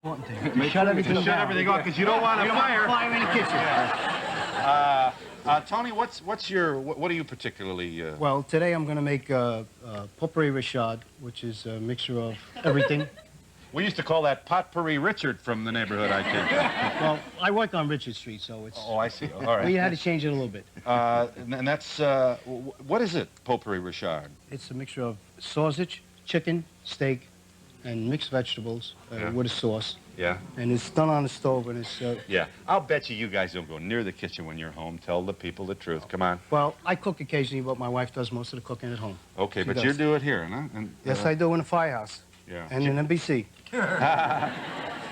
Important thing. Shut everything down. Shut everything off because you don't want a fire. Fire in the kitchen. Tony, what are you particularly? Well, today I'm going to make potpourri Richard, which is a mixture of everything. We used to call that potpourri Richard from the neighborhood I came from. Well, I work on Richard Street, so it's... Oh, I see. All right. We had to change it a little bit. And that's, what is it, potpourri Richard? It's a mixture of sausage, chicken, steak, and mixed vegetables with a sauce. Yeah. And it's done on the stove, and it's... Yeah. I'll bet you guys don't go near the kitchen when you're home. Tell the people the truth. Come on. Well, I cook occasionally, but my wife does most of the cooking at home. Okay, but you do it here, huh? And, yes, I do in the Firehouse. Yeah. And in NBC.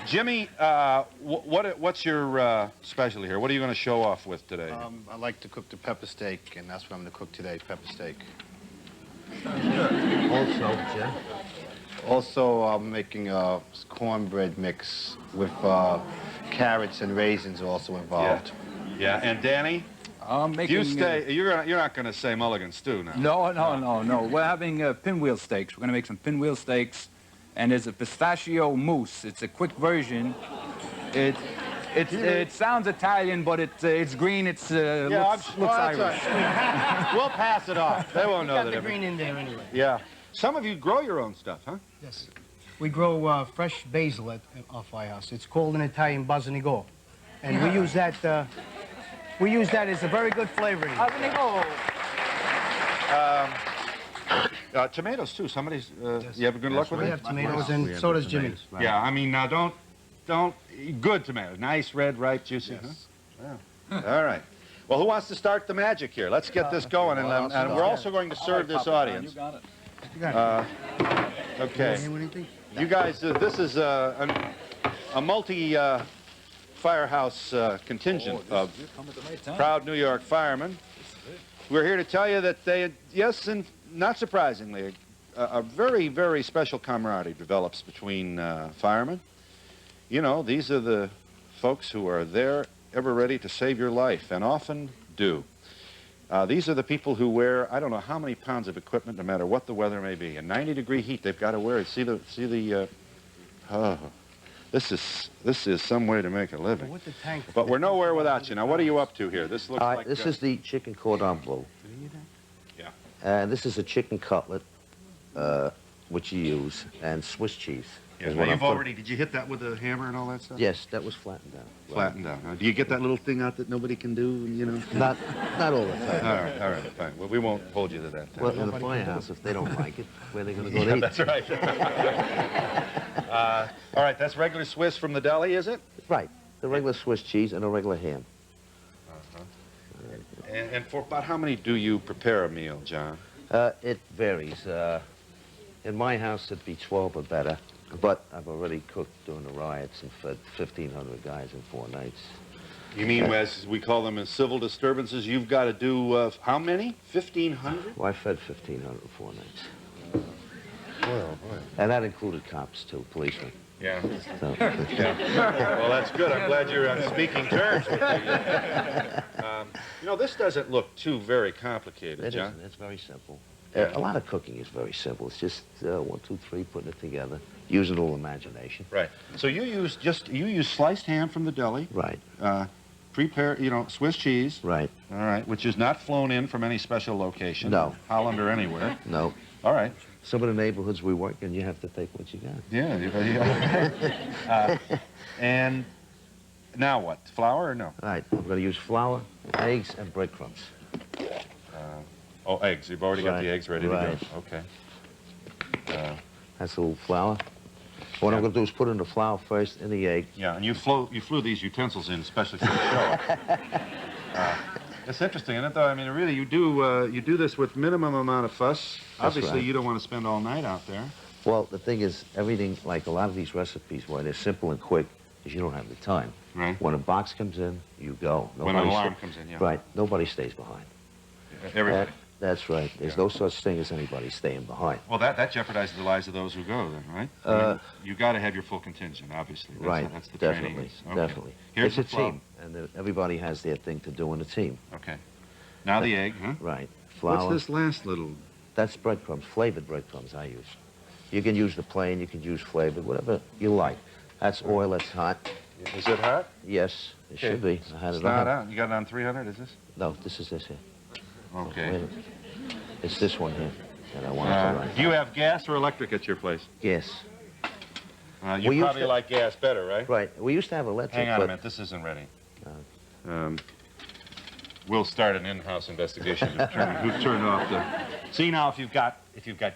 Jimmy, what's your specialty here? What are you going to show off with today? I like to cook the pepper steak, and that's what I'm going to cook today, pepper steak. Also, Jim. Also, I'm making a cornbread mix with carrots and raisins also involved. Yeah, and Danny? I'm making... You're not going to say mulligan stew now. No. We're having pinwheel steaks. We're going to make some pinwheel steaks, and there's a pistachio mousse. It's a quick version. It sounds Italian, but it's green. Looks Irish. Right. We'll pass it off. They won't know Got that. the green in there anyway. Yeah. Some of you grow your own stuff, huh? Yes. We grow fresh basil at our Firehouse. It's called in Italian basilico. And we use that as a very good flavoring. Tomatoes, too. Somebody's... Yes. You have good luck with We it? have tomatoes, and so does Jimmy. Right. Yeah, I mean, now don't... Good tomatoes. Nice, red, ripe, juicy, Yes. huh? Yeah. All right. Well, who wants to start the magic here? Let's get this going, and we're also going to serve this audience. You got it. You got it. Okay. Anything? You guys, this is a multi-firehouse contingent of proud New York firemen. We're here to tell you that yes, and not surprisingly, a very, very special camaraderie develops between firemen. You know, these are the folks who are there ever ready to save your life, and often do. These are the people who wear, I don't know how many pounds of equipment, no matter what the weather may be. In 90-degree heat, they've got to wear it. This is some way to make a living. With the tank. But we're nowhere without you. Now, what are you up to here? This looks like... This is the chicken cordon bleu. Yeah. And this is a chicken cutlet, which you use, and Swiss cheese. Yeah, is now what I'm you've putting- already... Did you hit that with a hammer and all that stuff? Yes, that was flattened out. Flattened out. Now, do you get that little thing out that nobody can do, you know? Not all the time. All right, fine. Well, we won't hold you to that. Well, in the Firehouse, if they don't like it, where are they going to go to eat? That's right. All right, that's regular Swiss from the deli, is it? Right. The regular Swiss cheese and a regular ham. And for about how many do you prepare a meal, John? It varies. In my house, it'd be 12 or better. But I've already cooked during the riots and fed 1,500 guys in 4 nights. You mean, as we call them, as civil disturbances, you've got to do how many? 1,500? Well, I fed 1,500 in 4 nights. Well, And that included cops, too, policemen. yeah. So, Yeah. Well, that's good. I'm glad you're on speaking terms with me. You know, this doesn't look too very complicated, it John. isn't. It's very simple. Yeah. A lot of cooking is very simple. It's just 1, 2, 3, putting it together, using a little imagination. Right. So you use sliced ham from the deli. Right. Prepare, Swiss cheese. Right. All right, which is not flown in from any special location. No. Holland or anywhere. No. All right. Some of the neighborhoods we work in, you have to take what you got. Yeah. And now what? Flour or no? Right. I'm going to use flour, eggs, and breadcrumbs. Eggs. You've already got Right. the eggs ready Right. to go. Okay. That's a little flour. What I'm going to do is put in the flour first, in the egg. Yeah, and you flew these utensils in especially for the show. It's interesting, isn't it, though? I mean, really, you do this with minimum amount of fuss. Obviously, right. you don't want to spend all night out there. Well, the thing is, everything, like a lot of these recipes, why they're simple and quick, is you don't have the time. Right. When a box comes in, you go. When an alarm comes in, yeah. Right. Nobody stays behind. Everybody. That's right. There's no such thing as anybody staying behind. Well, that jeopardizes the lives of those who go, then, right? I mean, you got to have your full contingent, obviously. That's the definitely, training. Okay. definitely. Here's It's the a team, and everybody has their thing to do in a team. Okay. Now the egg, huh? Right. Flour. What's this last little? That's breadcrumbs, flavored breadcrumbs I use. You can use the plain, you can use flavored, whatever you like. That's oil that's hot. Is it hot? Yes, it should be. I had it Start on. out. You got it on 300, is this? No, this is this here. Okay. Wait a minute. It's this one here that I want to run. Do you have gas or electric at your place? Yes. You We used probably to- like gas better, right? Right. We used to have electric, Hang on a but minute. This isn't ready. We'll start an in-house investigation to determine who turned off the... See, now, if you've got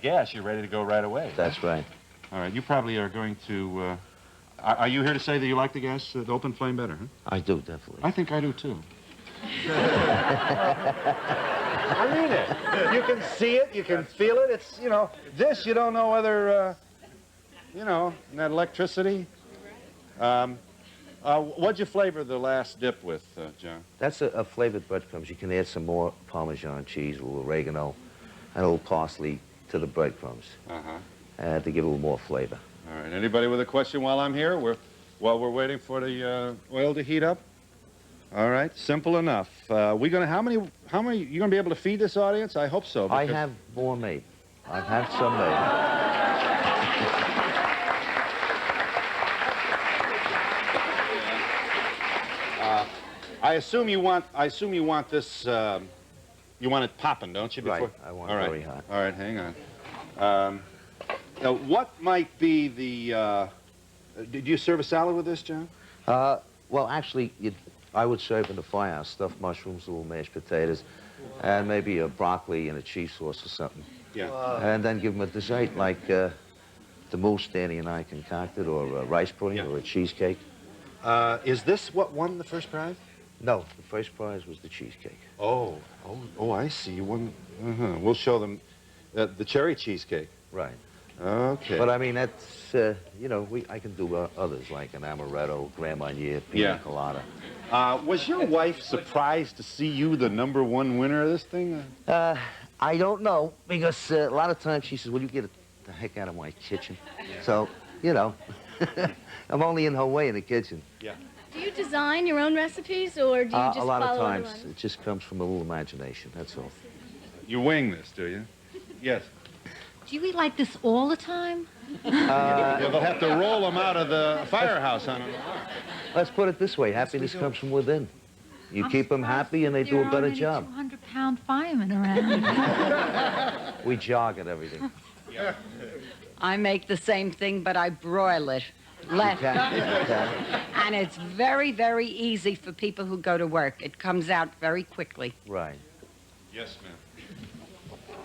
gas, you're ready to go right away. that's right. All right. You probably are going to... Are you here to say that you like the gas, the open flame better, huh? I do, definitely. I think I do, too. I mean it. You can see it. You can feel it. It's, you know, this, you don't know whether, you know, that electricity. What'd you flavor the last dip with, John? That's a flavored breadcrumbs. You can add some more Parmesan cheese, a little oregano, and a little parsley to the breadcrumbs to give it a little more flavor. All right. Anybody with a question while I'm here? While we're waiting for the oil to heat up? All right. Simple enough. How many, you gonna be able to feed this audience? I hope so. I have more made. I've had some made. I assume you want this, you want it popping, don't you? Before? Right. I want it very hot. All right, hang on. Now, what might be the, did you serve a salad with this, John? Well, actually, I would serve in the Firehouse stuffed mushrooms, little mashed potatoes, and maybe a broccoli and a cheese sauce or something. Yeah. And then give them a dessert like the mousse Danny and I concocted, or a rice pudding, or a cheesecake. Is this what won the first prize? No, the first prize was the cheesecake. Oh, I see. You won. We'll show them the cherry cheesecake. Right. Okay. But I mean, that's, you know, I can do others like an amaretto, Grand Marnier, pina colada. Was your wife surprised to see you the #1 winner of this thing? I don't know, because a lot of times she says, will you get the heck out of my kitchen? So, you know, I'm only in her way in the kitchen. Yeah. Do you design your own recipes, or do you just a lot follow of times, other ones? it just comes from a little imagination, that's all. You wing this, do you? Yes. Do you eat like this all the time? Yeah, they'll have to roll them out of the firehouse on them. Let's put it this way, happiness comes from within. You keep them happy and they do a better job. 200-pound firemen around. We jog at everything. I make the same thing, but I broil it. And it's very, very easy for people who go to work. It comes out very quickly. Right. Yes, ma'am.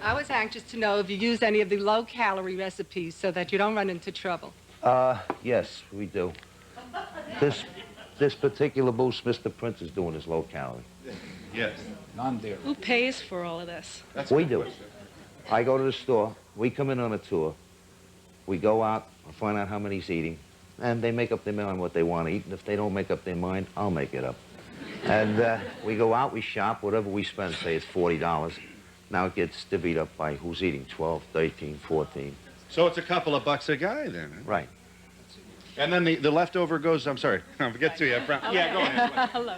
I was anxious to know if you use any of the low-calorie recipes so that you don't run into trouble. Yes, we do. This particular mousse Mr. Prince is doing is low calorie. Yes. Non-dairy. Who pays for all of this? We do it. I go to the store, we come in on a tour, we go out, I find out how many he's eating, and they make up their mind what they want to eat, and if they don't make up their mind, I'll make it up. And we go out, we shop, whatever we spend, say it's $40. Now it gets divvied up by who's eating, 12, 13, 14. So it's a couple of bucks a guy then, huh? Right. And then the leftover goes, I'm sorry, I'll get to you up front. Yeah, go ahead. Hello.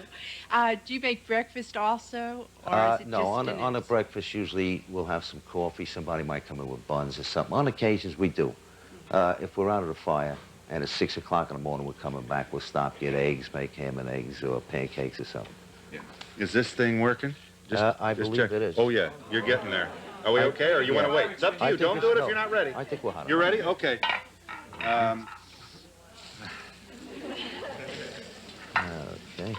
Do you make breakfast also, or is it No, just on a breakfast, usually we'll have some coffee. Somebody might come in with buns or something. On occasions, we do. If we're out at a fire and it's 6 o'clock in the morning, we're coming back, we'll stop, get eggs, make ham and eggs or pancakes or something. Yeah. Is this thing working? I believe check. it is. Oh, yeah, you're getting there. Are we okay, or you want to wait? It's up to I you. think Don't do it it's- if you're not ready. I think we're hot. You ready? Okay. Okay.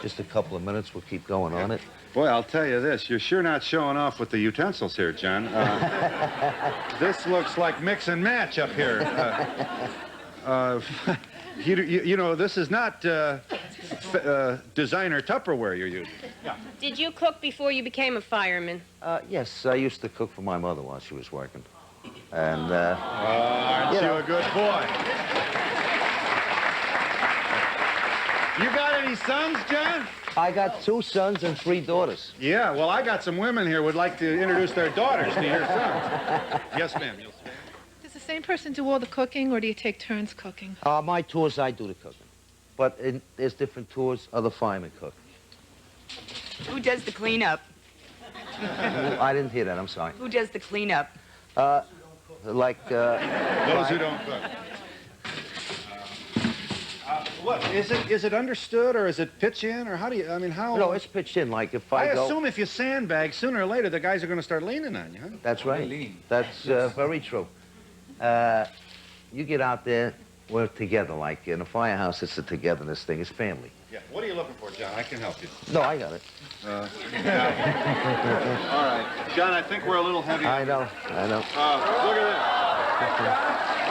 Just a couple of minutes, we'll keep going on it. Boy, I'll tell you this. You're sure not showing off with the utensils here, John. This looks like mix and match up here. You know, this is not designer Tupperware you're using. Yeah. Did you cook before you became a fireman? Yes, I used to cook for my mother while she was working. And, aren't you a good boy? You got any sons, John? I got 2 sons and 3 daughters. Yeah, well, I got some women here who would like to introduce their daughters to your sons. Yes, ma'am. Does the same person do all the cooking, or do you take turns cooking? My tours, I do the cooking. But there's different tours, other firemen cook. Who does the cleanup? I didn't hear that, I'm sorry. Who does the cleanup? Like, Those who don't cook. what is it understood or is it pitch in or how do you? I mean, how? No, it's pitched in. Like if I I go. assume if you sandbag, sooner or later the guys are going to start leaning on you. Huh? That's right. lean. That's very true. You get out there, we're together. Like in a firehouse, it's a togetherness thing. It's family. Yeah. What are you looking for, John? I can help you. No, I got it. All right, John. I think we're a little heavy. I know. Look at this.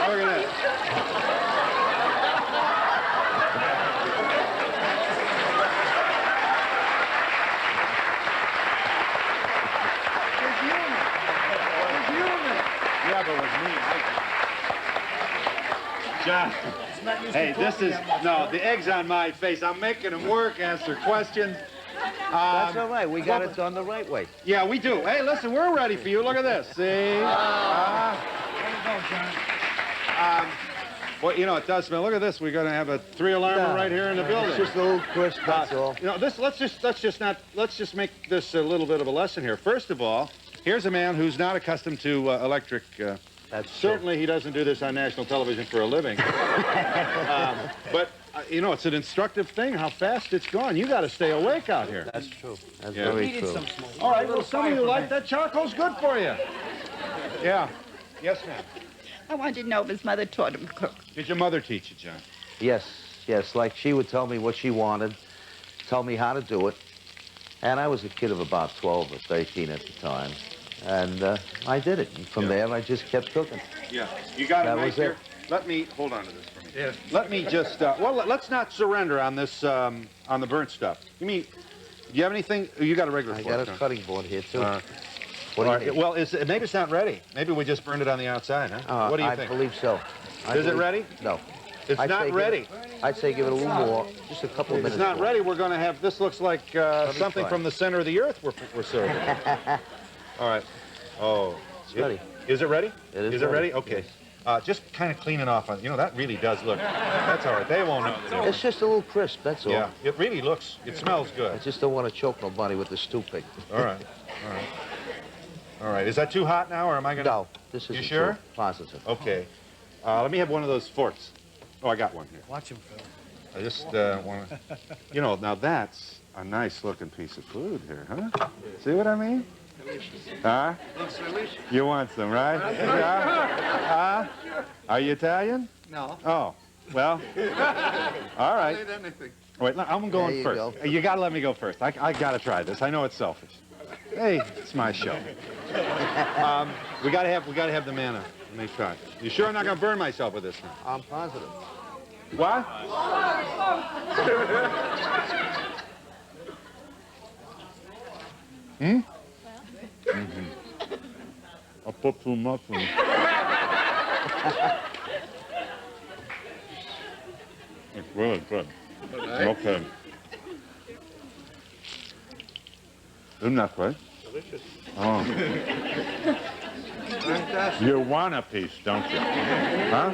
Look at this. Yeah, but with me, John, hey, this is, no, the egg's on my face. I'm making them work, answer questions. That's all right. We got it done the right way. Yeah, we do. Hey, listen, we're ready for you. Look at this. See? There you go, John. Well, you know, it does smell. Look at this. We're going to have a 3-alarmer right here in the building. It's just a little crisp, that's all. You know, let's just make this a little bit of a lesson here. First of all, here's a man who's not accustomed to electric. That's certainly he doesn't do this on national television for a living. But you know, it's an instructive thing how fast it's gone. You got to stay awake out here. That's true. That's very true. All right, well, some of you like that charcoal's good for you. Yeah. Yes, ma'am. I wanted to know if his mother taught him to cook. Did your mother teach you, John? Yes. Like she would tell me what she wanted, tell me how to do it. And I was a kid of about 12 or 13 at the time. And I did it. And from there, I just kept cooking. Yeah. You got it right here. It. Let me, hold on to this for me. Yeah. Let me just, well, let's not surrender on this, on the burnt stuff. You mean, do you have anything? You got a regular fork. I got a cutting board here, too. What do you well, maybe it's not ready. Maybe we just burned it on the outside, huh? What do you think? I believe so. Is it ready? No. It's not ready. I'd say give it a little more, just a couple of minutes. It's not ready. We're going to have, this looks like something from the center of the earth we're serving. All right. Oh. It's ready. Is it ready? It is it ready? Okay. Just kind of clean it off. You know, that really does look, that's all right. They won't know. It's just a little crisp, that's all. Yeah, it really looks, it smells good. I just don't want to choke nobody with the stew pig. All right. All right. Is that too hot now, or am I going to? No, this is. You sure? Positive. Okay. Let me have one of those forks. Oh, I got one here. Watch him, Phil. I just want to, you know, now that's a nice looking piece of food here, huh? See what I mean? Huh? You want some, right? Yeah? Are you Italian? No. Oh, well, all right. Wait, I'm going first. Go. You got to let me go first. I got to try this. I know it's selfish. Hey, it's my show. We got to have the manna. Let me try. You sure I'm not going to burn myself with this now? I'm positive. What? Hmm? I put too much in. It's really good. Okay. Isn't that great? Delicious. Oh. You want a piece, don't you? Huh?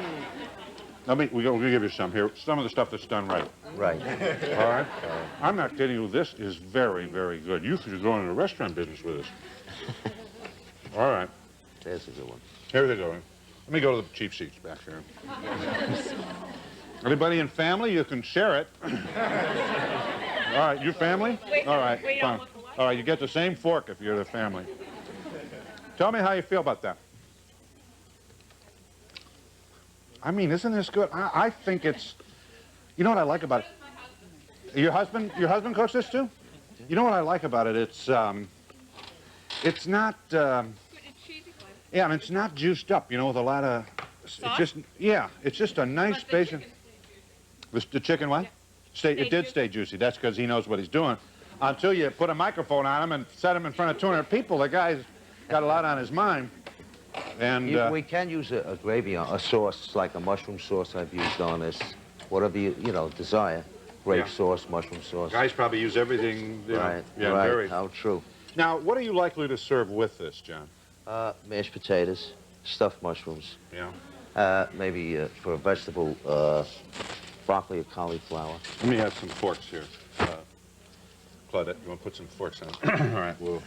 We'll give you some here. Some of the stuff that's done right. Right. All right? I'm not kidding you. This is very, very good. You should go into the restaurant business with this. All right. There's a good one. Here they go. Let me go to the cheap seats back here. Anybody in family, you can share it. All right, you family? All right, fine. All right, you get the same fork if you're the family. Tell me how you feel about that. I mean, isn't this good? I think it's, you know what I like about it? Your husband cooks this too? You know what I like about it? It's not, yeah, and it's not juiced up, you know, with a lot of, it's just a nice basic. The chicken what? It did stay juicy. That's because he knows what he's doing. Until you put a microphone on him and set him in front of 200 people, the guy's got a lot on his mind. And we can use a gravy, a sauce, like a mushroom sauce I've used on this. Whatever you desire. Grape sauce, mushroom sauce. Guys probably use everything. Right, yeah, right. Very. How true. Now, what are you likely to serve with this, John? Mashed potatoes, stuffed mushrooms. Yeah. Maybe for a vegetable, broccoli or cauliflower. Let me have some forks here. Claudette, you want to put some forks on? All right, well,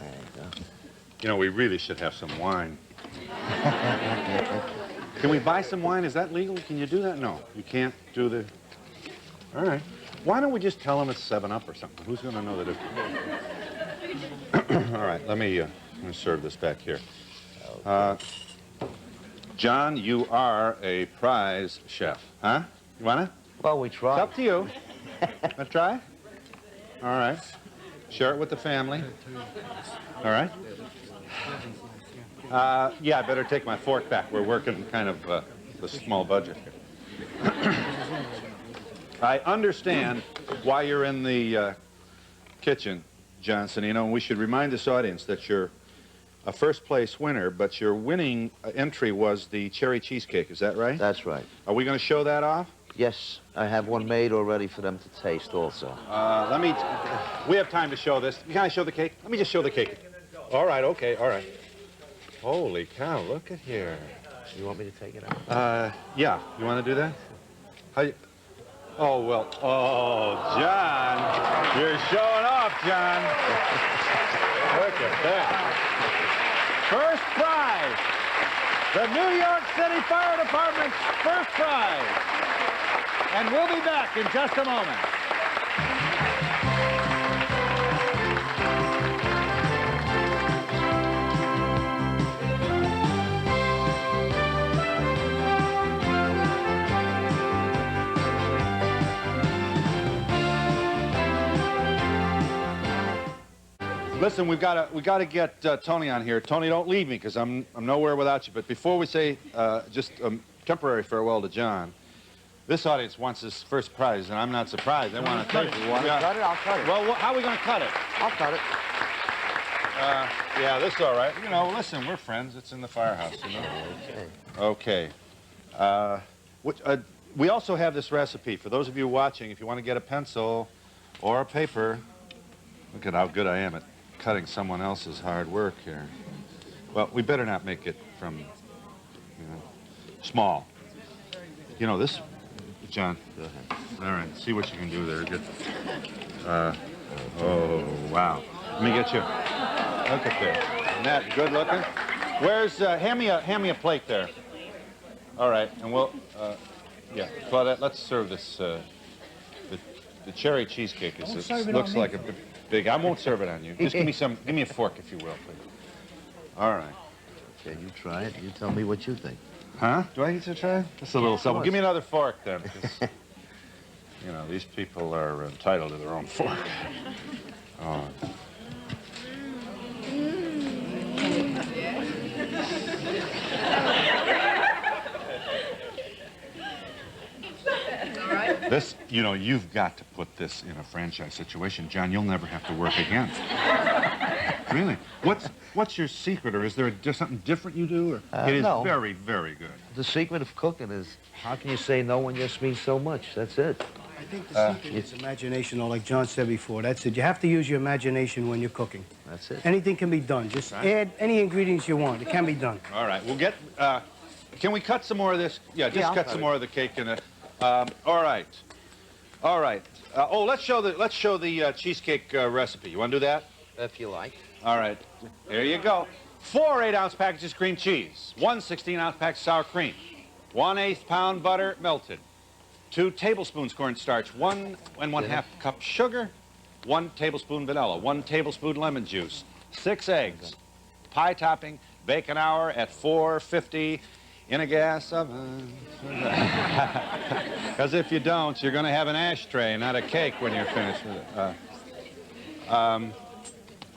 you know, we really should have some wine. Can we buy some wine? Is that legal? Can you do that? No, you can't do the... All right. Why don't we just tell them it's 7-Up or something? Who's going to know the difference? All right, let me serve this back here. John, you are a prize chef, huh? You want to? Well, we try. It's up to you. Want to try? All right. Share it with the family. All right. Yeah, I better take my fork back. We're working kind of a small budget here. I understand why you're in the kitchen, Johnson. You know, we should remind this audience that you're a first-place winner, but your winning entry was the cherry cheesecake. Is that right? That's right. Are we going to show that off? Yes, I have one made already for them to taste also. We have time to show this. Can I show the cake? Let me just show the cake. All right, okay, all right. Holy cow, look at here. You want me to take it out? Yeah. You want to do that? Oh, well, oh, John. You're showing off, John. Look at that. First prize. The New York City Fire Department's first prize. And we'll be back in just a moment. Listen, we gotta get Tony on here. Tony, don't leave me, because I'm nowhere without you. But before we say just a temporary farewell to John, this audience wants his first prize, and I'm not surprised. They want to take it. You want to cut it? I'll cut it. Well, how are we going to cut it? I'll cut it. Yeah, this is all right. You know, listen, we're friends. It's in the Firehouse, you know? Okay. We also have this recipe. For those of you watching, if you want to get a pencil or a paper, look at how good I am at cutting someone else's hard work here. Well, we better not make it from, you know, small. You know, this, John. Go ahead. All right, see what you can do there. Good. Oh, wow. Let me get you. Look at there. Isn't that good looking? Where's, hand me a plate there. All right, and we'll, yeah, Claudette, let's serve this, the cherry cheesecake looks like a big, I won't serve it on you. Just give me a fork, if you will, please. All right. Okay, you try it. You tell me what you think. Huh? Do I get to try? Just a little something. Give me another fork, then, because, you know, these people are entitled to their own fork. Oh. This, you know, you've got to put this in a franchise situation. John, you'll never have to work again. Really? What's your secret, or is there something different you do? Or? It is no. very, very good. The secret of cooking is, how can you say no when just means so much? That's it. I think the secret is imagination, or like John said before. That's it. You have to use your imagination when you're cooking. That's it. Anything can be done. Just add any ingredients you want. It can be done. All right, we'll get, can we cut some more of this? Yeah, just cut some more of the cake in it. All right. All right. Oh, let's show the cheesecake recipe. You want to do that? If you like. All right. There you go. 4 8-ounce packages cream cheese, 1 16-ounce pack sour cream, 1/8 pound butter melted, 2 tablespoons cornstarch, 1 1/2 cup sugar, 1 tablespoon vanilla, 1 tablespoon lemon juice, 6 eggs, pie topping, bake an hour at 450 in a gas oven. Because if you don't, you're going to have an ashtray, not a cake when you're finished with it.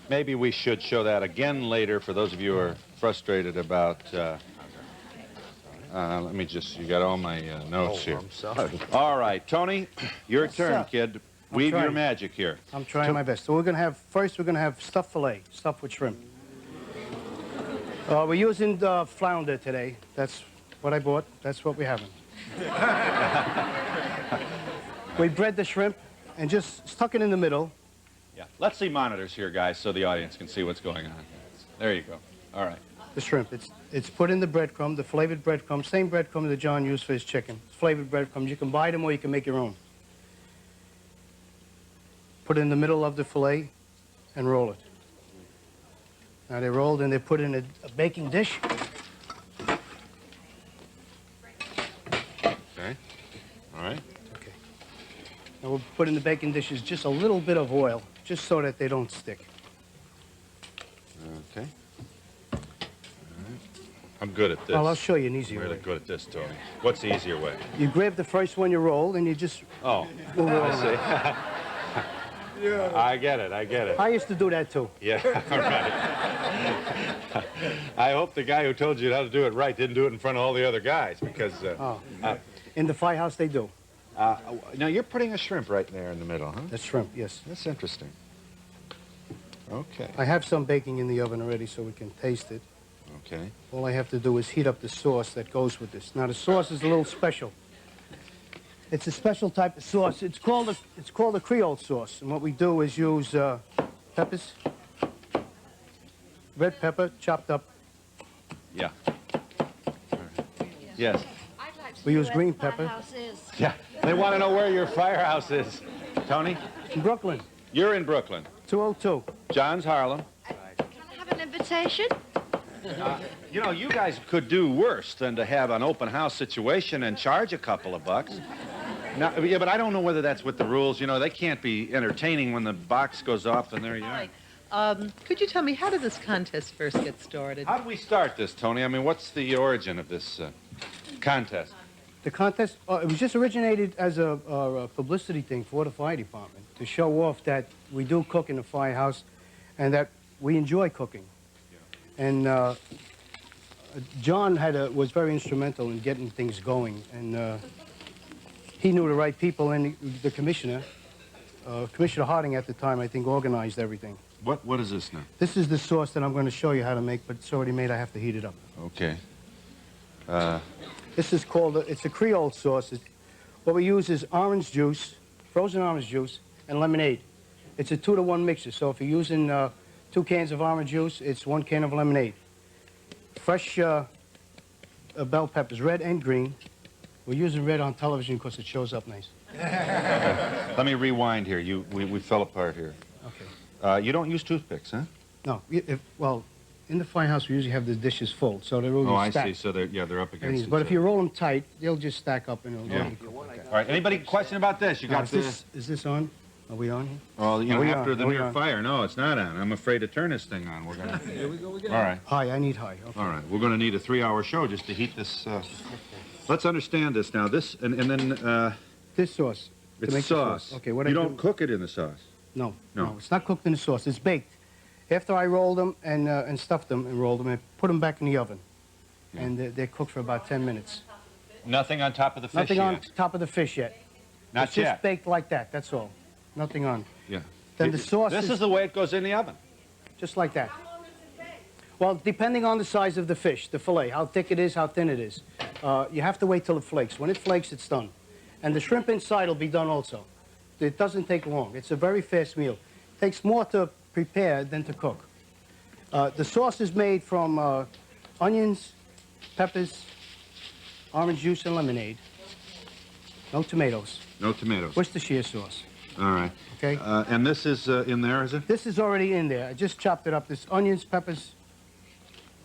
Maybe we should show that again later for those of you who are frustrated about... let me just... You got all my notes here. I'm sorry. All right, Tony, your turn, kid. Weave your magic here. I'm trying my best. So we're going to have... First, we're going to have stuffed filet, stuffed with shrimp. We're using flounder today. That's what I bought. That's what we're having. We bread the shrimp and just stuck it in the middle. Yeah. Let's see monitors here, guys, so the audience can see what's going on. There you go. All right. The shrimp. It's put in the breadcrumb, the flavored breadcrumb, same breadcrumb that John used for his chicken. It's flavored breadcrumbs. You can buy them or you can make your own. Put it in the middle of the filet and roll it. Now they're rolled and they're put in a baking dish. Okay. All right. Okay. And we'll put in the baking dishes just a little bit of oil, just so that they don't stick. Okay. All right. I'm good at this. Well, I'll show you an easier I'm really way. good at this, Tony. What's the easier way? You grab the first one you roll, and you just Oh, move it I around. see. I get it. I used to do that, too. Yeah, all right. I hope the guy who told you how to do it right didn't do it in front of all the other guys, because... In the Firehouse, they do. now, you're putting a shrimp right there in the middle, huh? That's shrimp, yes. That's interesting. Okay. I have some baking in the oven already, so we can taste it. Okay. All I have to do is heat up the sauce that goes with this. Now, the sauce is a little special. It's a special type of sauce. It's called a Creole sauce. And what we do is use peppers, red pepper, chopped up. Yeah. Yes. We use green pepper. Yeah. They want to know where your firehouse is. Tony? In Brooklyn, You're in Brooklyn. 202. John's Harlem. Can I have an invitation? You know, you guys could do worse than to have an open house situation and charge a couple of bucks. Now, yeah, but I don't know whether that's with the rules. You know, they can't be entertaining when the box goes off and there you are. Could you tell me, how did this contest first get started? How did we start this, Tony? I mean, what's the origin of this contest? The contest, it was just originated as a publicity thing for the fire department to show off that we do cook in the firehouse and that we enjoy cooking. Yeah. And John was very instrumental in getting things going, and he knew the right people, and the commissioner, Commissioner Harding at the time, I think, organized everything. What is this now? This is the sauce that I'm going to show you how to make, but it's already made. I have to heat it up. Okay. This is called, it's a Creole sauce. What we use is orange juice, frozen orange juice, and lemonade. It's a 2-to-1 mixture, so if you're using 2 cans of orange juice, it's 1 can of lemonade. Fresh bell peppers, red and green. We're using red on television because it shows up nice. Let me rewind here. We fell apart here. Okay. You don't use toothpicks, huh? No, well, in the firehouse, we usually have the dishes full, so they're really I stacked. see. So they're up against each But other. if you roll them tight, they'll just stack up and it'll Yeah. go like that. All right. Anybody question about this? You got Is this on? Are we on here? Well, you know, Are we after on? the Are we near on? fire. No, it's not on. I'm afraid to turn this thing on. We're gonna. Here we go again. All right. High, I need high. Okay. All right. We're gonna need a 3-hour show just to heat this. Let's understand this now. This and then This sauce. to it's make the sauce. Okay, what you I don't do, cook it in the sauce. No, No. no, it's not cooked in the sauce. It's baked. After I roll them and stuff them and roll them, I put them back in the oven. Yeah. And they're cooked for about 10 minutes. Nothing on top of the fish Nothing yet. on top of the fish yet. Not It's yet. just baked like that, that's all. Nothing on. Yeah. Then the sauce This is the way it goes in the oven. just like that. Well, depending on the size of the fish, the fillet, how thick it is, how thin it is. You have to wait till it flakes. When it flakes, it's done. And the shrimp inside will be done also. It doesn't take long. It's a very fast meal. It takes more to prepare than to cook. The sauce is made from onions, peppers, orange juice, and lemonade. No tomatoes. No tomatoes. Worcestershire sauce. All right. Okay. And this is in there, is it? This is already in there. I just chopped it up. This onions, peppers.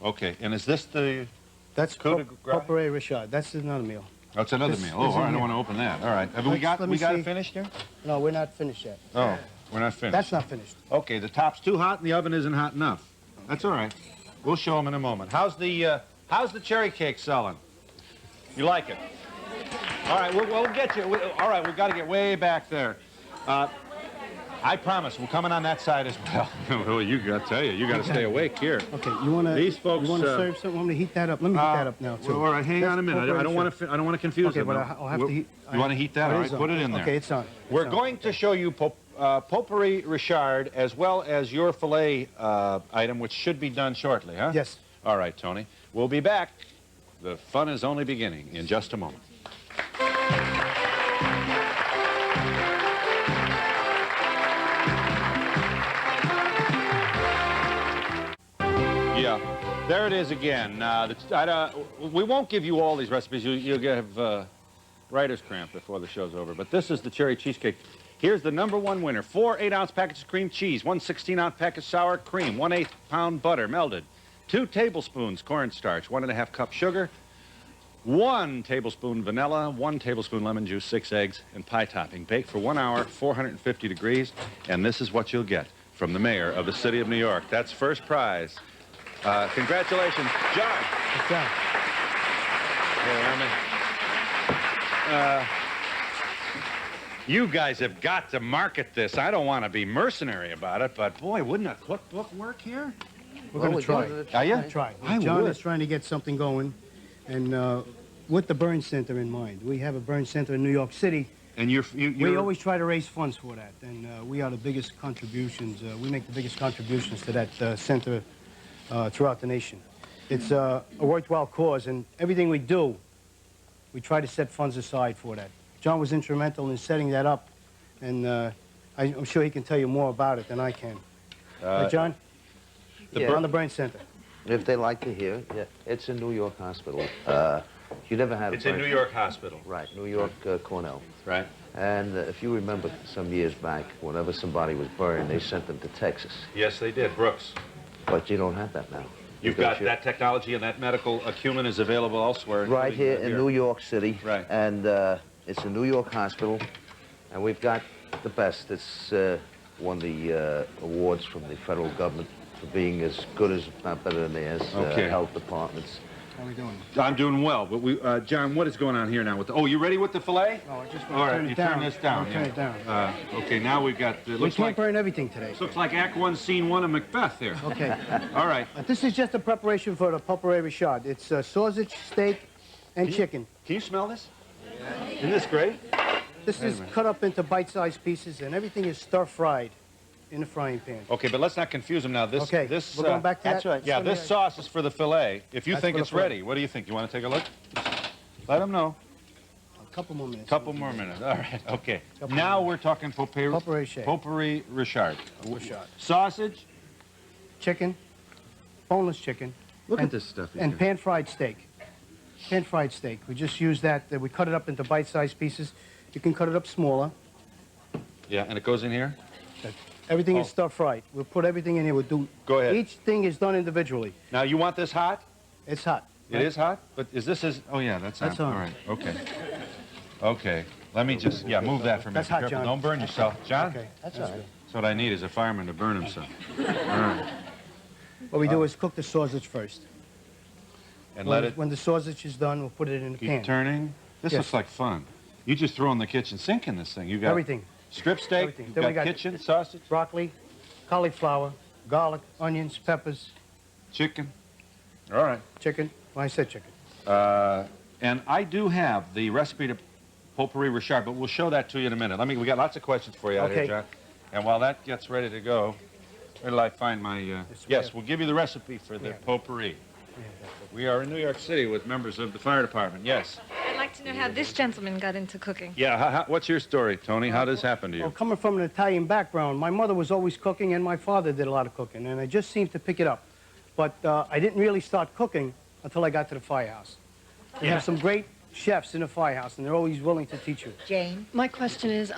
Okay. And is this the? That's Coup de grace? potpourri Richard. That's another meal. Oh, it's another This meal. is Oh, all right. I in don't here. want to open that. All right. Have we Let me got see. it finished here? No, we're not finished yet. Oh, we're not finished. That's not finished. Okay. The top's too hot and the oven isn't hot enough. That's all right. We'll show them in a moment. How's the cherry cake selling? You like it? All right. We'll get you. All right. We've got to get way back there. I promise, we're coming on that side as well. Well, you got to tell you got to stay awake here. Okay, you want to? These folks, You want to serve something? Want me to heat that up? Let me heat that up now too. Well, all right, hang on a minute. I don't want to confuse Okay, them. but I'll have to heat. You want to heat that? Oh, All it right, is on. put it in there. Okay, it's on. We're It's on. going to show you potpourri Richard as well as your filet item, which should be done shortly, huh? Yes. All right, Tony. We'll be back. The fun is only beginning in just a moment. Yeah, there it is again. We won't give you all these recipes. You'll have writer's cramp before the show's over. But this is the cherry cheesecake. Here's the #1 winner. 4 8-ounce packets of cream cheese, 1 16-ounce package sour cream, 1/8 pound butter melted, 2 tablespoons cornstarch, 1½ cup sugar, 1 tablespoon vanilla, 1 tablespoon lemon juice, 6 eggs, and pie topping. Bake for 1 hour, 450 degrees, and this is what you'll get from the mayor of the city of New York. That's first prize. Congratulations, John. Good job. You guys have got to market this. I don't want to be mercenary about it, but boy, wouldn't a cookbook work here? We're going to try. Are you? Try. I John would. is trying to get something going, and with the burn center in mind. We have a burn center in New York City. And we always try to raise funds for that, and we are the biggest contributions. We make the biggest contributions to that center throughout the nation. It's a worthwhile cause, and everything we do, we try to set funds aside for that. John was instrumental in setting that up, and I'm sure he can tell you more about it than I can. John? On the burn center. If they like to hear, yeah, it's in New York Hospital. You never had It's in New York Hospital. Right, New York Cornell. Right. And if you remember some years back, whenever somebody was burned, they sent them to Texas. Yes, they did, Brooks. But you don't have that now. You've got that technology, and that medical acumen is available elsewhere. Right here in New York City. Right. And it's a New York hospital, and we've got the best. It's won the awards from the federal government for being as good as, if not better than theirs, health departments. How are we doing? I'm doing well, but we, John, what is going on here now with the, oh, you ready with the filet? Oh, I just All want to right, turn you it down. turn this down. Turn it down. Okay, now we've got, We looks can't like, burn everything today. looks like Act 1, Scene 1 of Macbeth there. Okay. All right. This is just a preparation for the potpourri Richard. It's sausage, steak, and chicken. Can you smell this? Isn't this great? This is cut up into bite-sized pieces, and everything is stir-fried in the frying pan. Okay, but let's not confuse them now. This, Okay, this, we're going back to that's that? right. Yeah, this sauce is for the filet. If you That's think for the it's filet. ready, what do you think? You want to take a look? Let them know. A couple more minutes. Couple more minutes. All right. Okay. Now we're talking Potpourri shake. potpourri Richard. Richard. Sausage. Chicken, boneless chicken. Look at this stuff. And pan-fried steak. Pan-fried steak. We just use that. We cut it up into bite-sized pieces. You can cut it up smaller. Yeah, and it goes in here. Everything is stir-fried. We'll put everything in here. We'll do. Go ahead. Each thing is done individually. Now you want this hot? It's hot. It is hot, but is this is? Oh yeah, that's That's on. on. All right. Okay. Okay. Let me just move that for me. That's Be hot, careful. John. Don't burn yourself, John. Okay, that's all right. That's what I need is a fireman to burn himself. All right. What we do is cook the sausage first. And let it When the sausage is done, we'll put it in the keep pan. turning. This Yes. looks like fun. You just throw in the kitchen sink in this thing. You got Everything. strip steak. Everything. You've Then we got got kitchen sausage, Broccoli, cauliflower, garlic, onions, peppers, chicken. All right. chicken. Well, I said chicken. And I do have the recipe to potpourri Richard, but we'll show that to you in a minute. We got lots of questions for you out here, Okay. John. And while that gets ready to go, where did I find my, yes, we'll give you the recipe for the potpourri. We are in New York City with members of the fire department, yes. I'd like to know how this gentleman got into cooking. Yeah, what's your story, Tony? How does this happen to you? Well, coming from an Italian background, my mother was always cooking and my father did a lot of cooking, and I just seemed to pick it up. But I didn't really start cooking until I got to the Firehouse. We have some great chefs in the Firehouse, and they're always willing to teach you. Jane? My question is,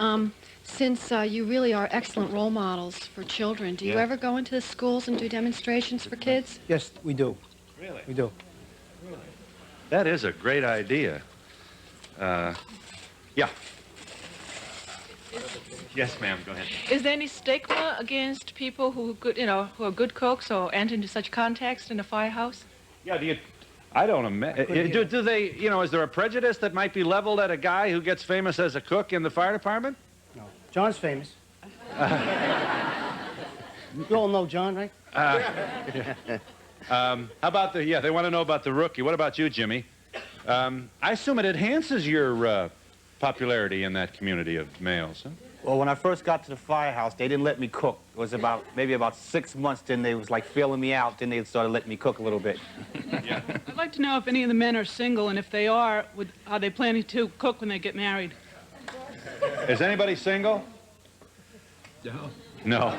since you really are excellent role models for children, do you ever go into the schools and do demonstrations for kids? Yes, we do. Really? We do. That is a great idea. Yeah. Yes, ma'am, go ahead. Is there any stigma against people who are good cooks or enter into such context in a firehouse? Yeah, I don't imagine. Do they, is there a prejudice that might be leveled at a guy who gets famous as a cook in the fire department? No. John's famous. You all know John, right? How about they want to know about the rookie. What about you, Jimmy? I assume it enhances your popularity in that community of males, huh? Well, when I first got to the Firehouse, they didn't let me cook. It was maybe about 6 months, then they was like feeling me out, then they started letting me cook a little bit. I'd like to know if any of the men are single, and if they are they planning to cook when they get married? Is anybody single? No. No.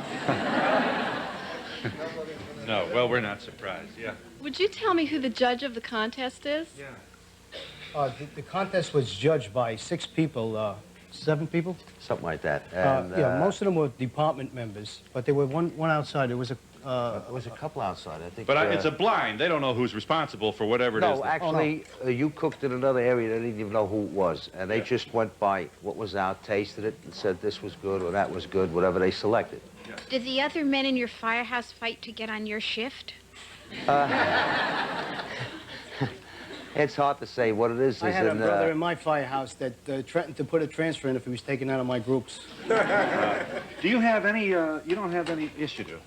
No, well, we're not surprised, yeah. Would you tell me who the judge of the contest is? Yeah. The contest was judged by 6 people, 7 people? Something like that. And, yeah, most of them were department members, but there were one outside. There was There was a couple outside, I think. But it's a blind. They don't know who's responsible for whatever it is. No, actually, you cooked in another area. They didn't even know who it was. And they just went by what was out, tasted it, and said this was good or that was good, whatever they selected. Did the other men in your firehouse fight to get on your shift? It's hard to say what it is. I had a brother in my firehouse that threatened to put a transfer in if he was taken out of my groups. Do you have any, you don't have any issue to?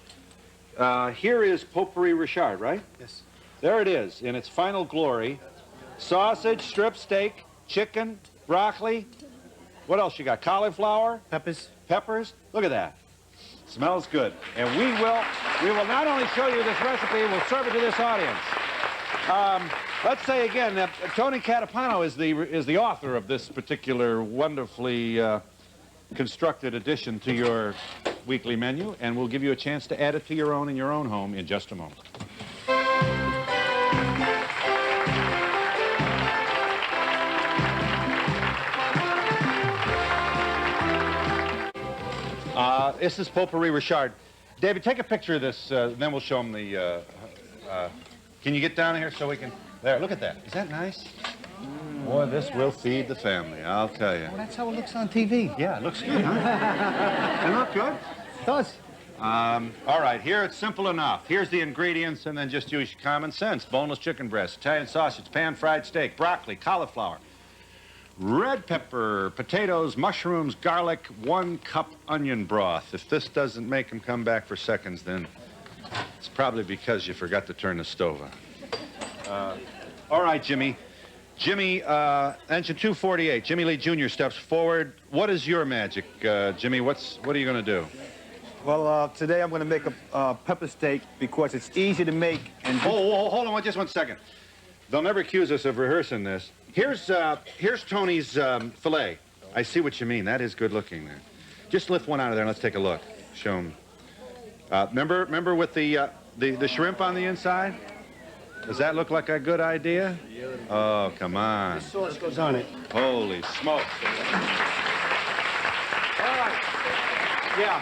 Here is potpourri Richard, right? Yes. There it is, in its final glory. Sausage, strip steak, chicken, broccoli. What else you got? Cauliflower? Peppers. Peppers. Look at that. Smells good. And we will not only show you this recipe, we'll serve it to this audience. Let's say again that Tony Catapano is the author of this particular wonderfully constructed addition to your weekly menu, and we'll give you a chance to add it to your own in your own home in just a moment. This is potpourri Richard. David, take a picture of this, then we'll show them the... can you get down here so we can... There, look at that. Is that nice? Boy, this will feed the family, I'll tell you. Well, that's how it looks on TV. Yeah, it looks good, huh? It look good? It does. All right, here it's simple enough. Here's the ingredients, and then just use common sense. Boneless chicken breast, Italian sausage, pan-fried steak, broccoli, cauliflower, red pepper, potatoes, mushrooms, garlic, 1 cup onion broth. If this doesn't make them come back for seconds, then it's probably because you forgot to turn the stove on. All right, Jimmy. Jimmy, engine 248, Jimmy Lee Jr. steps forward. What is your magic, Jimmy? What are you going to do? Well, today I'm going to make a pepper steak because it's easy to make. And hold on just 1 second. They'll never accuse us of rehearsing this. Here's Tony's filet. I see what you mean. That is good looking there. Just lift one out of there and let's take a look. Show them. Remember with the shrimp on the inside? Does that look like a good idea? Oh, come on. The sauce goes on it. Holy smokes. All right. Yeah.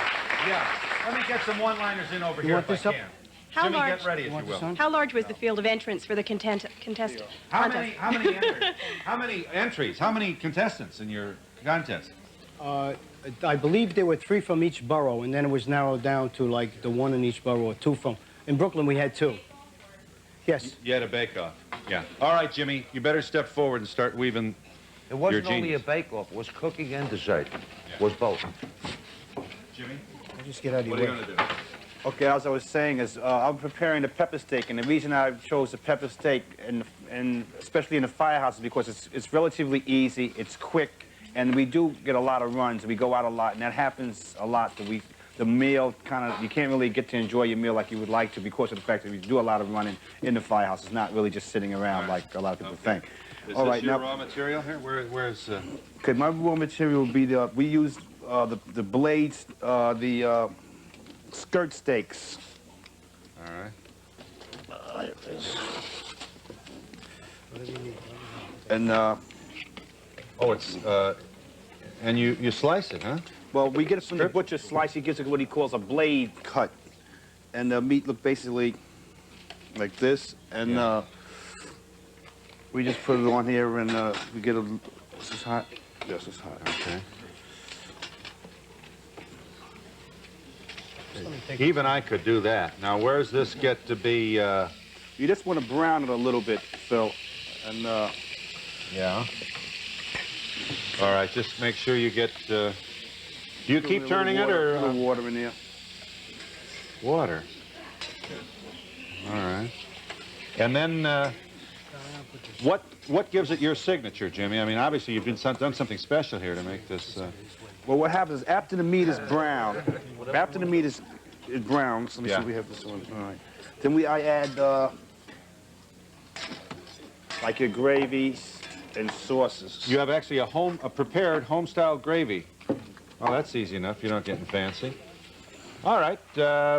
Let me get some one-liners in over here if I can. How Jimmy, large, get ready if you will. How large was the field of entrance for the contestant? How many entries? How many contestants in your contest? I believe there were 3 from each borough, and then it was narrowed down to like the 1 in each borough, or 2 from... In Brooklyn, we had 2. Yes. You had a bake-off. Yeah. All right, Jimmy, you better step forward and start weaving. It wasn't your only a genius. bake-off. It was cooking and dessert. It was both. Jimmy? I'll just get out of your What are way. you going to do? Okay, as I was saying, is I'm preparing the pepper steak, and the reason I chose the pepper steak, and especially in the firehouse, is because it's relatively easy, it's quick, and we do get a lot of runs. We go out a lot, and that happens a lot. The meal you can't really get to enjoy your meal like you would like to because of the fact that we do a lot of running in the firehouse. It's not really just sitting around like a lot of people think. Is All this right, your now, raw material here? Where's... Okay, my raw material will be we use the blades, the skirt steaks. All right. And oh, it's and you slice it, huh? well, we get it from the butcher slice. He gives it what he calls a blade cut, and the meat look basically like this. And we just put it on here, and we get a. Is this hot? Yes, it's hot. Okay. Even I could do that. Now, where's this get to be? You just want to brown it a little bit, Phil, and yeah. All right, just make sure you get. Do you keep turning it, or a little water in there? Water. All right. And then, what gives it your signature, Jimmy? I mean, obviously you've done something special here to make this. Well, what happens is after the meat is brown, so let me see if we have this one. All right. Then I add like your gravies and sauces. You have actually a prepared home-style gravy. Oh, that's easy enough. You're not getting fancy. All right,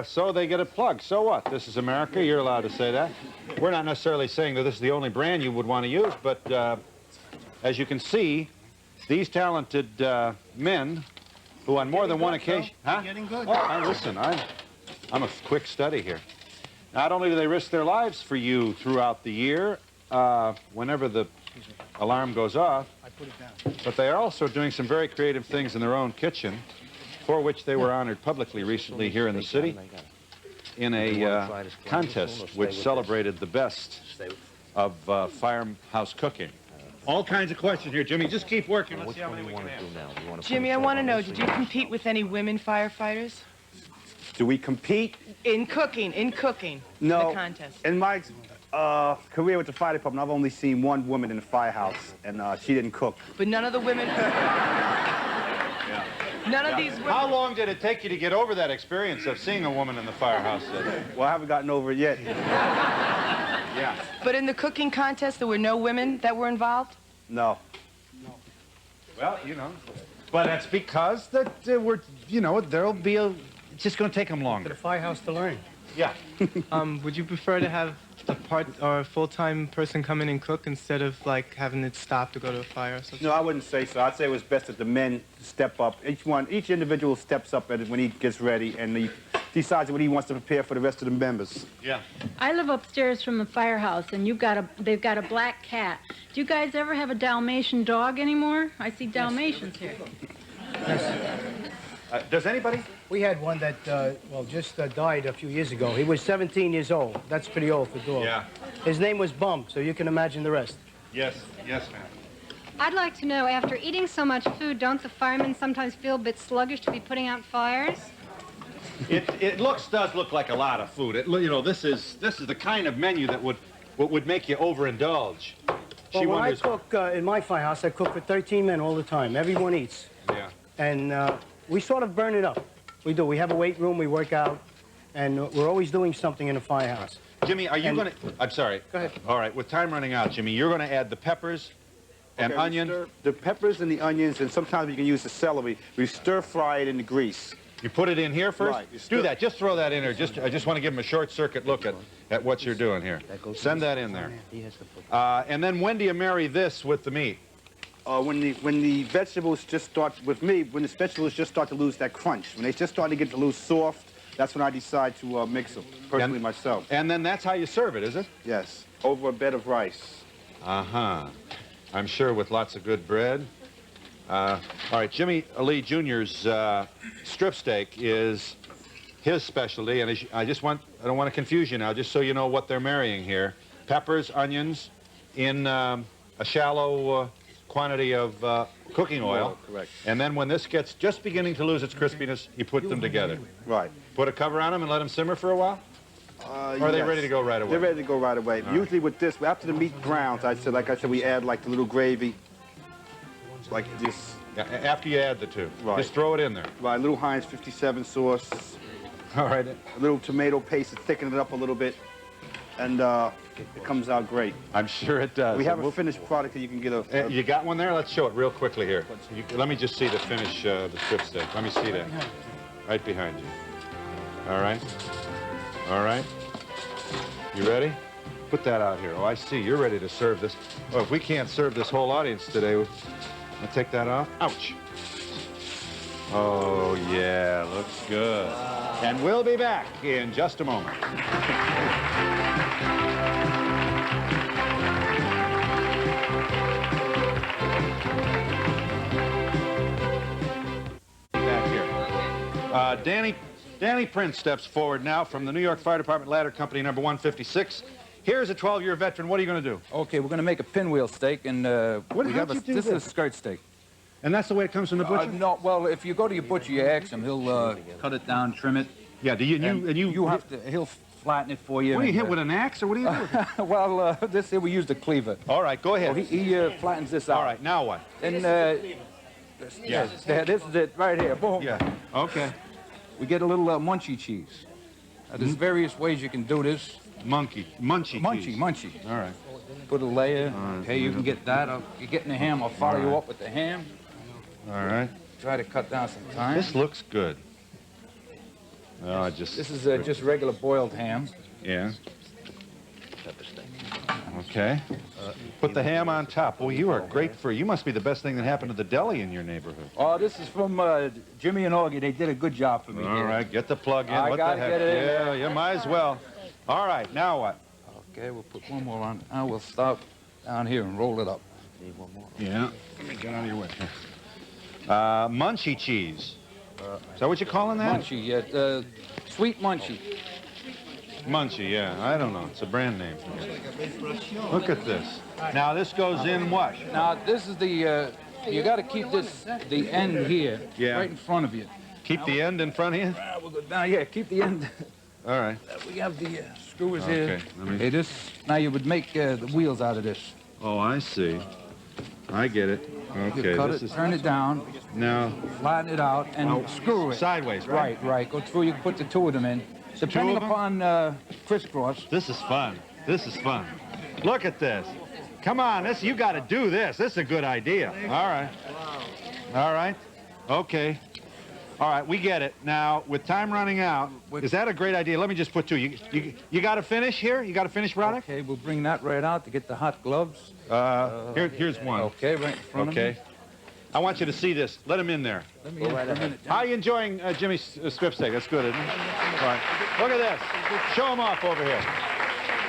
so they get a plug. So what? This is America. You're allowed to say that. We're not necessarily saying that this is the only brand you would want to use, but as you can see, these talented men who on more than one occasion... Huh? Getting good. Oh, listen, I'm a quick study here. Not only do they risk their lives for you throughout the year, whenever the alarm goes off, but they are also doing some very creative things in their own kitchen, for which they were honored publicly recently here in the city in a contest which celebrated the best of firehouse cooking. All kinds of questions here, Jimmy. Just keep working. Let's see how many we can have. Jimmy, I want to know, did you compete with any women firefighters? Do we compete? In cooking, No. the contest. In my career with the fire department, I've only seen one woman in the firehouse, and she didn't cook. But none of the women... None of these women... How long did it take you to get over that experience of seeing a woman in the firehouse? Well, I haven't gotten over it yet. Yeah. But in the cooking contest, there were no women that were involved? No. Well, you know, but that's because that we're, you know, there'll be a... It's just going to take them longer. To the firehouse to learn. Yeah. Would you prefer to have a part or a full-time person come in and cook instead of like having it stop to go to a fire or something? No, I wouldn't say so. I'd say it was best that the men step up. Each individual steps up at it when he gets ready, and he decides what he wants to prepare for the rest of the members. Yeah. I live upstairs from the firehouse, and they've got a black cat. Do you guys ever have a Dalmatian dog anymore? I see Dalmatians here. Yes. Does anybody? We had one that, just died a few years ago. He was 17 years old. That's pretty old for a dog. Yeah. His name was Bump, so you can imagine the rest. Yes, ma'am. I'd like to know, after eating so much food, don't the firemen sometimes feel a bit sluggish to be putting out fires? It does look like a lot of food. You know, this is the kind of menu that would make you overindulge. Well, when I cook in my firehouse, I cook for 13 men all the time. Everyone eats. Yeah. And we sort of burn it up. We do. We have a weight room, we work out, and we're always doing something in the firehouse. Jimmy, are you going to... I'm sorry. Go ahead. All right, with time running out, Jimmy, you're going to add the peppers and onion. The peppers and the onions, and sometimes you can use the celery. We stir-fry it in the grease. You put it in here first? Right. Do that. Just throw that in there. I just want to give them a short-circuit look at what you're doing here. Send that in there. And then when do you marry this with the meat? When the vegetables just start, with me, when the vegetables just start to lose that crunch, when they just start to get a little soft, that's when I decide to mix them, personally myself. And then that's how you serve it, is it? Yes, over a bed of rice. Uh-huh. I'm sure with lots of good bread. All right, Jimmy Lee Jr.'s strip steak is his specialty, and I don't want to confuse you now, just so you know what they're marrying here. Peppers, onions, in a shallow quantity of cooking oil. Correct. And then when this gets just beginning to lose its crispiness, you put them together. Right. Put a cover on them and let them simmer for a while? Or are they ready to go right away? They're ready to go right away. Usually with this, after the meat browns, like I said, we add like the little gravy, like this. Yeah, after you add the two. Right. Just throw it in there. Right, a little Heinz 57 sauce. All right. A little tomato paste to thicken it up a little bit. And it comes out great. I'm sure it does. We have a finished product that you can get You got one there? Let's show it real quickly here. Let me just see the finish, the strip steak. Let me see that. Right behind you. All right. All right. You ready? Put that out here. Oh, I see. You're ready to serve this. Oh, if we can't serve this whole audience today, I'll take that off. Ouch. Oh, yeah. Looks good. And we'll be back in just a moment. Back here. Danny Prince steps forward now from the New York Fire Department Ladder Company number 156. Here's a 12-year veteran. What are you going to do? Okay, we're going to make a pinwheel steak, and this is a skirt steak. And that's the way it comes from the butcher? No, well, if you go to your butcher, you ask him, he'll cut it down, trim it. Yeah, he'll flatten it for you. What do you hit with an axe, or what do you do with it? Well, this here we use the cleaver. All right, go ahead. So he flattens this out. All right, now what? And this is it right here. Boom. Yeah. Okay. We get a little munchie cheese. There's various ways you can do this. Munchie cheese. All right. Put a layer. Okay, you can get that. You're getting the ham. I'll follow you up with the ham. All right. Try to cut down some time. This looks good. Oh, This is just regular boiled ham. Yeah. Okay. Put the ham on top. Boy, you are great for... You must be the best thing that happened to the deli in your neighborhood. Oh, this is from Jimmy and Augie. They did a good job for me. All right, get the plug in. I What gotta the heck? get it in Yeah, there. you might as well. All right, now what? Okay, we'll put one more on. Now we'll stop down here and roll it up. Need one more. Yeah. Let me get out of your way. Munchie cheese. Is that what you're calling that? Munchie, yeah. Sweet munchie. Munchie, yeah. I don't know. It's a brand name. Look at this. Now, this goes in what? Now, this is the, you got to keep this, the end here, right in front of you. Keep the end in front of you? We'll go down, yeah, keep the end. All right. We have the screws Okay, here. let me... Hey, this, now you would make the wheels out of this. Oh, I see. I get it. Okay, You cut this it, is... turn it down, Now... flatten it out, and screw it. Sideways, right? Right. Go through, you can put the two of them in. Depending upon crisscross. This is fun. This is fun. Look at this. Come on, you got to do this. This is a good idea. All right. All right. Okay. All right, we get it. Now, with time running out, is that a great idea? Let me just put two. You got to finish here? You got to finish product? Okay, we'll bring that right out to get the hot gloves. Here's one. Okay, right in front of me. Okay. I want you to see this. Let him in there. Let me in for a minute. How are you enjoying Jimmy's strip steak? That's good, isn't it? All right. Look at this. Show him off over here.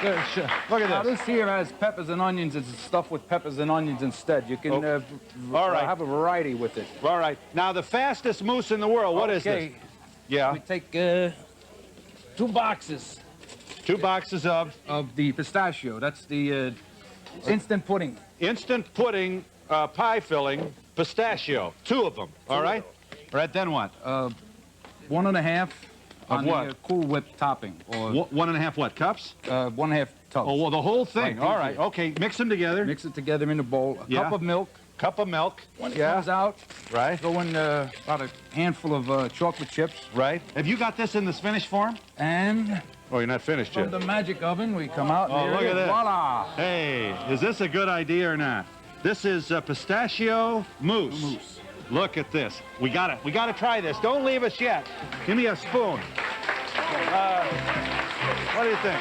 Look at Now, this. this here has peppers and onions. It's stuffed with peppers and onions instead. You can All right. have a variety with it. All right. Now, the fastest mousse in the world, what is this? Yeah. We take 2 boxes. 2 boxes of? Of the pistachio. That's the instant pudding. Instant pudding, pie filling, pistachio. 2 of them. All right? All right, then what? 1.5 of on what? The Cool Whip topping. Or 1.5 what? Cups? 1.5 tubs. Oh, well, the whole thing. Right, All right. Okay, mix them together. Mix it together in a bowl. A cup of milk. Cup of milk. When it comes out, right. Throw in about a handful of chocolate chips. Right. Have you got this in this finished form? And oh, you're not finished from yet. the magic oven, we come out. Oh, and look there at it is. that. Voila! Hey, is this a good idea or not? This is pistachio mousse. Look at this. We got it. We got to try this. Don't leave us yet. Give me a spoon. What do you think?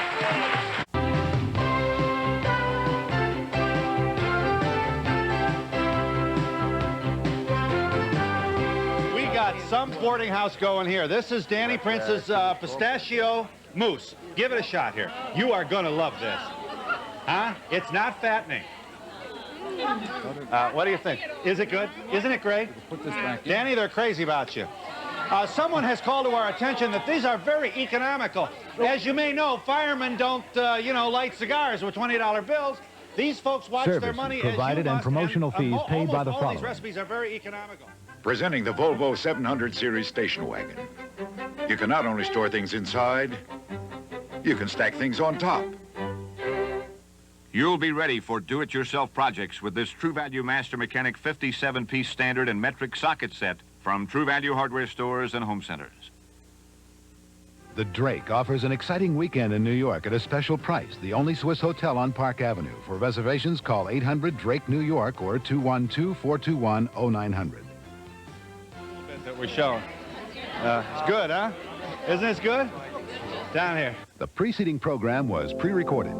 We got some boarding house going here. This is Danny Prince's pistachio mousse. Give it a shot here. You are going to love this. Huh? It's not fattening. What do you think? Is it good? Isn't it great? Put this back in. Danny, they're crazy about you. Someone has called to our attention that these are very economical. As you may know, firemen don't, light cigars with $20 bills. These folks watch their money provided as you and must, promotional fees paid by the all following. these recipes are very economical. Presenting the Volvo 700 Series station wagon. You can not only store things inside, you can stack things on top. You'll be ready for do-it-yourself projects with this True Value Master Mechanic 57-piece standard and metric socket set from True Value hardware stores and home centers. The Drake offers an exciting weekend in New York at a special price. The only Swiss hotel on Park Avenue. For reservations, call 800-DRAKE-NEW YORK or 212-421-0900. That we're showing. It's good, huh? Isn't this good? Down here. The preceding program was pre-recorded.